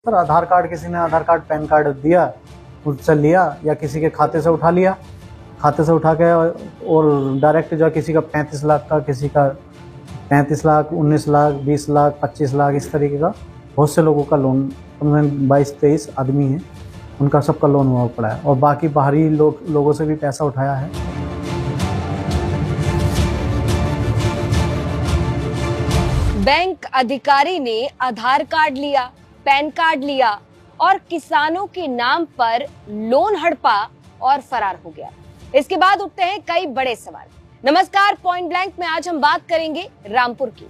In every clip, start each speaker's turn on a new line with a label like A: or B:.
A: Sir आधार card, किसी ने आधार card pan card दिया, उससे लिया या किसी के खाते से उठा लिया, खाते से उठा के और डायरेक्ट जो किसी का 35 लाख का, किसी का 35 लाख, 19 लाख, 20 लाख, 25 लाख, इस तरीके का बहुत से लोगों का लोन, 22-23 आदमी हैं, उनका सबका लोन हुआ पड़ा है। और बाकी बाहरी लोगों से भी पैसा उठाया है।
B: बैंक अधिकारी ने आधार कार्ड लिया, पैन कार्ड लिया और किसानों के नाम पर लोन हड़पा और फरार हो गया। इसके बाद उठते हैं कई बड़े सवाल। नमस्कार, पॉइंट ब्लैंक में आज हम बात करेंगे रामपुर की।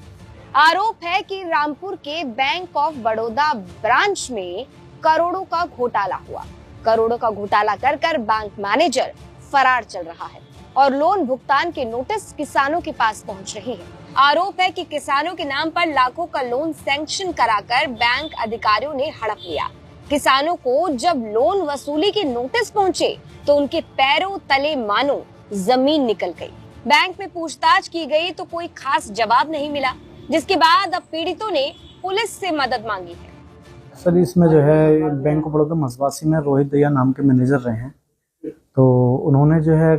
B: आरोप है कि रामपुर के बैंक ऑफ बड़ौदा ब्रांच में करोड़ों का घोटाला हुआ। करोड़ों का घोटाला कर बैंक मैनेजर फरार चल रहा है और लोन भुगतान के नोटिस किसानों के पास पहुंच रही है। आरोप है कि किसानों के नाम पर लाखों का लोन सैंक्शन कराकर बैंक अधिकारियों ने हड़प लिया। किसानों को जब लोन वसूली के नोटिस पहुंचे तो उनके पैरों तले मानो जमीन निकल गई। बैंक में पूछताछ की गई तो कोई खास जवाब नहीं मिला, जिसके बाद अब पीड़ितों ने पुलिस से मदद मांगी है।
A: सर इसमें जो है बैंक ऑफ बड़ौदा मसवासी में रोहित दया नाम के मैनेजर रहे हैं, तो उन्होंने जो है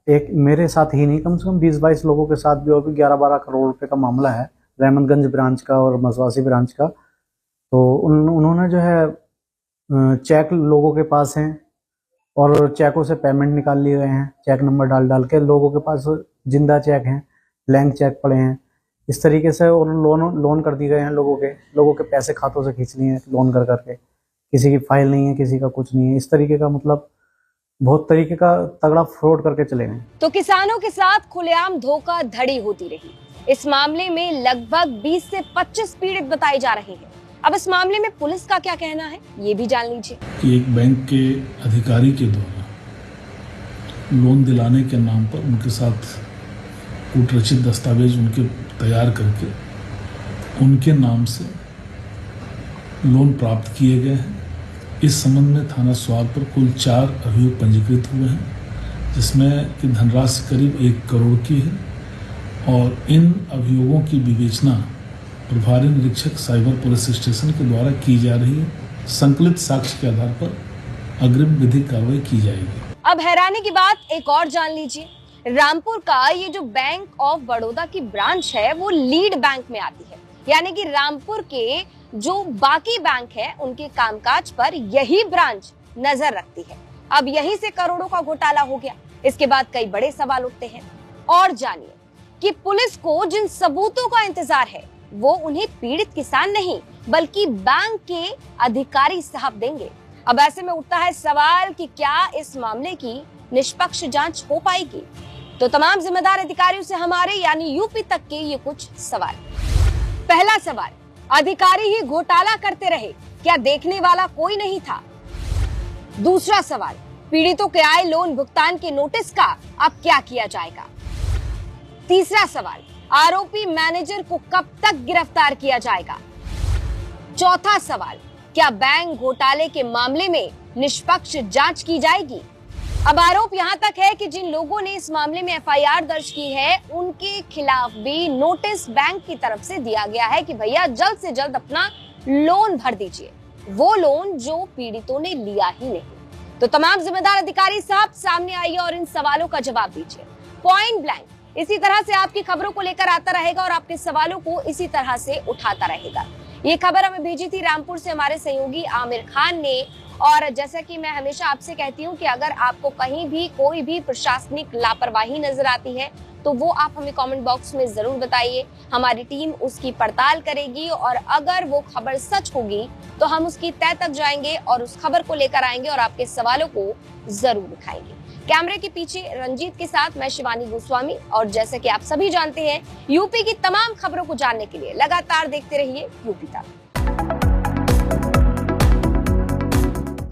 A: एक मेरे साथ ही नहीं, कम से कम 20-22 लोगों के साथ भी, और भी 11-12 करोड़ रुपए का मामला है रहमतगंज ब्रांच का और मसवासी ब्रांच का। तो उन्होंने जो है चेक लोगों के पास हैं और चेकों से पेमेंट निकाल लिए गए हैं, चेक नंबर डाल के। लोगों के पास जिंदा चेक हैं, ब्लैंक चेक पड़े हैं, इस तरीके से। और लोन कर दिए गए हैं, लोगों के पैसे खातों से खींच लिए हैं लोन कर करके। किसी की फाइल नहीं है, किसी का कुछ नहीं है, इस तरीके का, मतलब बहुत तरीके का तगड़ा फ्रॉड करके चले गए।
B: तो किसानों के साथ खुलेआम धोखाधड़ी होती रही। इस मामले में लगभग 20 से 25 पीड़ित बताए जा रहे हैं। अब इस मामले में पुलिस का क्या कहना है, ये भी जान लीजिए।
C: एक बैंक के अधिकारी के द्वारा लोन दिलाने के नाम पर उनके साथ कूटरचित दस्तावेज उनके तैयार करके उनके नाम से लोन प्राप्त किए गए हैं। इस संबंध में थाना स्वार पर कुल 4 अभियोग पंजीकृत हुए हैं, जिसमें कि धनराशि करीब 1 करोड़ की है। और इन अभियोगों की विवेचना प्रभारी निरीक्षक साइबर पुलिस स्टेशन के द्वारा की जा रही है। संकलित साक्ष्य के आधार पर अग्रिम विधिक कार्रवाई की जाएगी।
B: अब हैरानी की बात एक और जान लीजिए। रामपुर का ये जो बैंक ऑफ बड़ौदा की ब्रांच है वो लीड बैंक में आती है, यानी कि रामपुर के जो बाकी बैंक है उनके कामकाज पर यही ब्रांच नजर रखती है। अब यहीं से करोड़ों का घोटाला हो गया। इसके बाद कई बड़े सवाल उठते हैं। और जानिए कि पुलिस को जिन सबूतों का इंतजार है वो उन्हें पीड़ित किसान नहीं बल्कि बैंक के अधिकारी साहब देंगे। अब ऐसे में उठता है सवाल कि क्या इस मामले की निष्पक्ष जांच हो पाएगी। तो तमाम जिम्मेदार अधिकारियों से हमारे यानी यूपी तक के ये कुछ सवाल। पहला सवाल, अधिकारी ही घोटाला करते रहे, क्या देखने वाला कोई नहीं था? दूसरा सवाल, पीड़ितों के आए लोन भुगतान के नोटिस का अब क्या किया जाएगा? तीसरा सवाल, आरोपी मैनेजर को कब तक गिरफ्तार किया जाएगा? चौथा सवाल, क्या बैंक घोटाले के मामले में निष्पक्ष जांच की जाएगी? अब आरोप यहाँ तक है कि जिन लोगों ने इस मामले में एफआईआर दर्ज की है उनके खिलाफ भी नोटिस बैंक की तरफ से दिया गया है कि भैया जल्द से जल्द अपना लोन भर दीजिए, वो लोन जो पीड़ितों ने लिया ही नहीं। तो तमाम जिम्मेदार अधिकारी साहब सामने आइए और इन सवालों का जवाब दीजिए। पॉइंट ब्लैंक इसी तरह से आपकी खबरों को लेकर आता रहेगा और आपके सवालों को इसी तरह से उठाता रहेगा। ये खबर हमें भेजी थी रामपुर से हमारे सहयोगी आमिर खान ने। और जैसा कि मैं हमेशा आपसे कहती हूँ कि अगर आपको कहीं भी कोई भी प्रशासनिक लापरवाही नजर आती है तो वो आप हमें कमेंट बॉक्स में जरूर बताइए। हमारी टीम उसकी पड़ताल करेगी और अगर वो खबर सच होगी तो हम उसकी तह तक जाएंगे और उस खबर को लेकर आएंगे और आपके सवालों को जरूर उठाएंगे। कैमरे के पीछे रंजीत के साथ मैं शिवानी गोस्वामी। और जैसे कि आप सभी जानते हैं, यूपी की तमाम खबरों को जानने के लिए लगातार देखते रहिए यूपी तक।